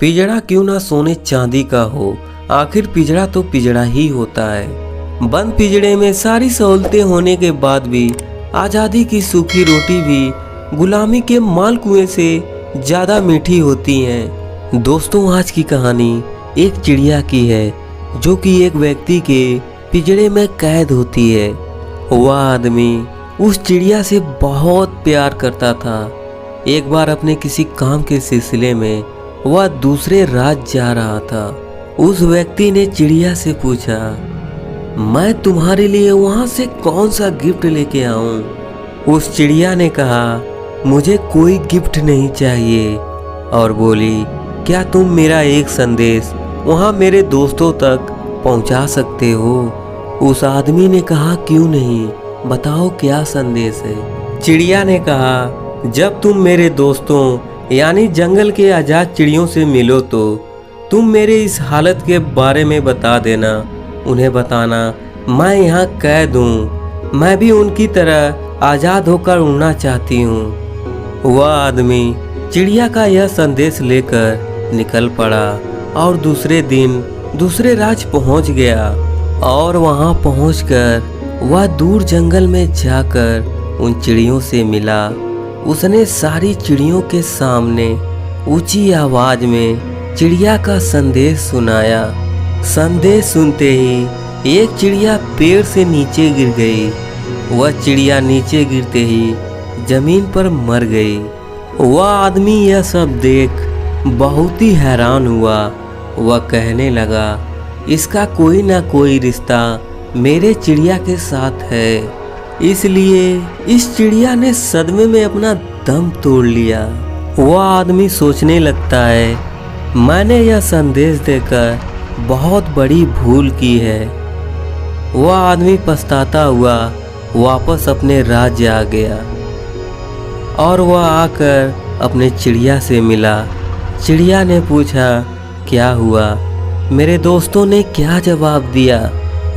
पिंजड़ा क्यों ना सोने चांदी का हो, आखिर पिंजड़ा तो पिंजड़ा ही होता है। बंद पिंजड़े में सारी सहूलतें होने के बाद भी आज़ादी की सूखी रोटी भी गुलामी के माल कुएं से ज़्यादा मीठी होती हैं। दोस्तों, आज की कहानी एक चिड़िया की है जो कि एक व्यक्ति के पिंजड़े में कैद होती है। वह आदमी उस चिड़िया से बहुत प्यार करता था। एक बार अपने किसी काम के सिलसिले में वह दूसरे राज्य जा रहा था। उस व्यक्ति ने चिड़िया से पूछा, मैं तुम्हारे लिए वहां से कौन सा गिफ्ट लेके आऊं? उस चिड़िया ने कहा, मुझे कोई गिफ्ट नहीं चाहिए, और बोली, क्या तुम मेरा एक संदेश वहां मेरे दोस्तों तक पहुंचा सकते हो? उस आदमी ने कहा, क्यों नहीं, बताओ क्या संदेश है। चिड़िया ने कहा, जब तुम मेरे दोस्तों यानी जंगल के आजाद चिड़ियों से मिलो तो तुम मेरे इस हालत के बारे में बता देना। उन्हें बताना मैं यहाँ कैद हूँ, मैं भी उनकी तरह आज़ाद होकर उड़ना चाहती हूँ। वह आदमी चिड़िया का यह संदेश लेकर निकल पड़ा और दूसरे दिन दूसरे राज्य पहुँच गया। और वहाँ पहुँचकर वह दूर जंगल में जाकर उन चिड़ियों से मिला। उसने सारी चिड़ियों के सामने ऊंची आवाज में चिड़िया का संदेश सुनाया। संदेश सुनते ही एक चिड़िया पेड़ से नीचे गिर गई। वह चिड़िया नीचे गिरते ही जमीन पर मर गई। वह आदमी यह सब देख बहुत ही हैरान हुआ। वह कहने लगा, इसका कोई ना कोई रिश्ता मेरे चिड़िया के साथ है, इसलिए इस चिड़िया ने सदमे में अपना दम तोड़ लिया। वह आदमी सोचने लगता है, मैंने यह संदेश देकर बहुत बड़ी भूल की है। वह आदमी पछताता हुआ वापस अपने राज्य आ गया और वह आकर अपने चिड़िया से मिला। चिड़िया ने पूछा, क्या हुआ? मेरे दोस्तों ने क्या जवाब दिया?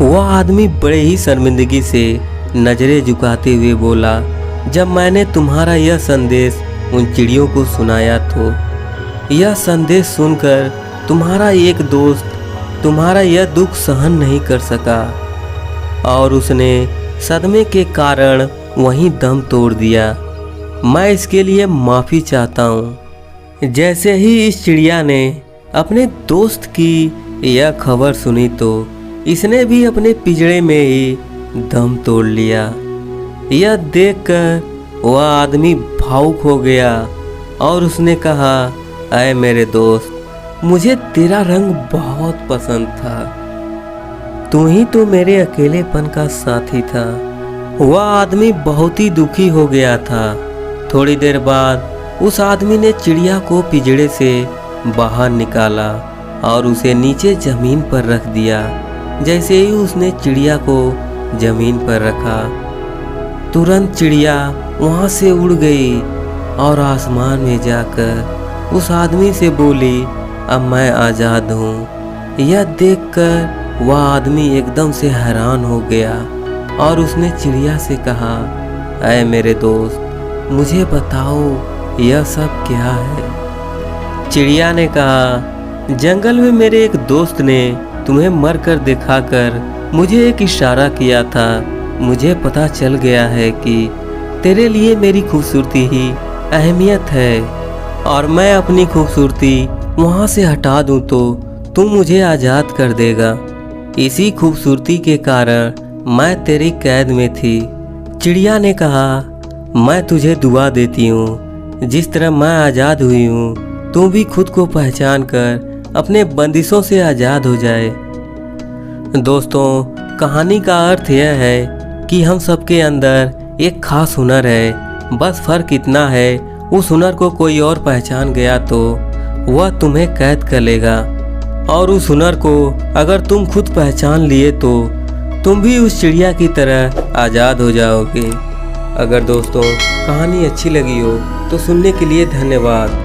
वह आदमी बड़े ही शर्मिंदगी से नजरें झुकाते हुए बोला, जब मैंने तुम्हारा यह संदेश उन चिड़ियों को सुनाया तो यह संदेश सुनकर तुम्हारा एक दोस्त तुम्हारा यह दुख सहन नहीं कर सका और उसने सदमे के कारण वहीं दम तोड़ दिया। मैं इसके लिए माफ़ी चाहता हूँ। जैसे ही इस चिड़िया ने अपने दोस्त की यह खबर सुनी तो इसने भी अपने पिंजड़े में ही दम तोड़ लिया। यह देखकर वह आदमी भावुक हो गया और उसने कहा, ऐ मेरे दोस्त, मुझे तेरा रंग बहुत पसंद था, तू ही तो मेरे अकेलेपन का साथी था। वह आदमी बहुत ही दुखी हो गया था। थोड़ी देर बाद उस आदमी ने चिड़िया को पिंजड़े से बाहर निकाला और उसे नीचे जमीन पर रख दिया। जैसे ही उसने चिड़िया को जमीन पर रखा, तुरंत चिड़िया वहाँ से उड़ गई और आसमान में जाकर उस आदमी से बोली, अब मैं आज़ाद हूँ। यह देखकर वह आदमी एकदम से हैरान हो गया और उसने चिड़िया से कहा, ऐ मेरे दोस्त, मुझे बताओ यह सब क्या है? चिड़िया ने कहा, जंगल में मेरे एक दोस्त ने तुम्हें मरकर दिखाकर मुझे एक इशारा किया था। मुझे पता चल गया है कि तेरे लिए मेरी खूबसूरती ही अहमियत है और मैं अपनी खूबसूरती वहाँ से हटा दूँ तो तुम मुझे आज़ाद कर देगा। इसी खूबसूरती के कारण मैं तेरी कैद में थी। चिड़िया ने कहा, मैं तुझे दुआ देती हूँ, जिस तरह मैं आज़ाद हुई हूँ तू भी खुद को पहचान कर अपने बंदिशों से आज़ाद हो जाए। दोस्तों, कहानी का अर्थ यह है कि हम सबके अंदर एक खास हुनर है, बस फ़र्क इतना है उस हुनर को कोई और पहचान गया तो वह तुम्हें कैद कर लेगा, और उस हुनर को अगर तुम खुद पहचान लिए तो तुम भी उस चिड़िया की तरह आज़ाद हो जाओगे। अगर दोस्तों कहानी अच्छी लगी हो तो सुनने के लिए धन्यवाद।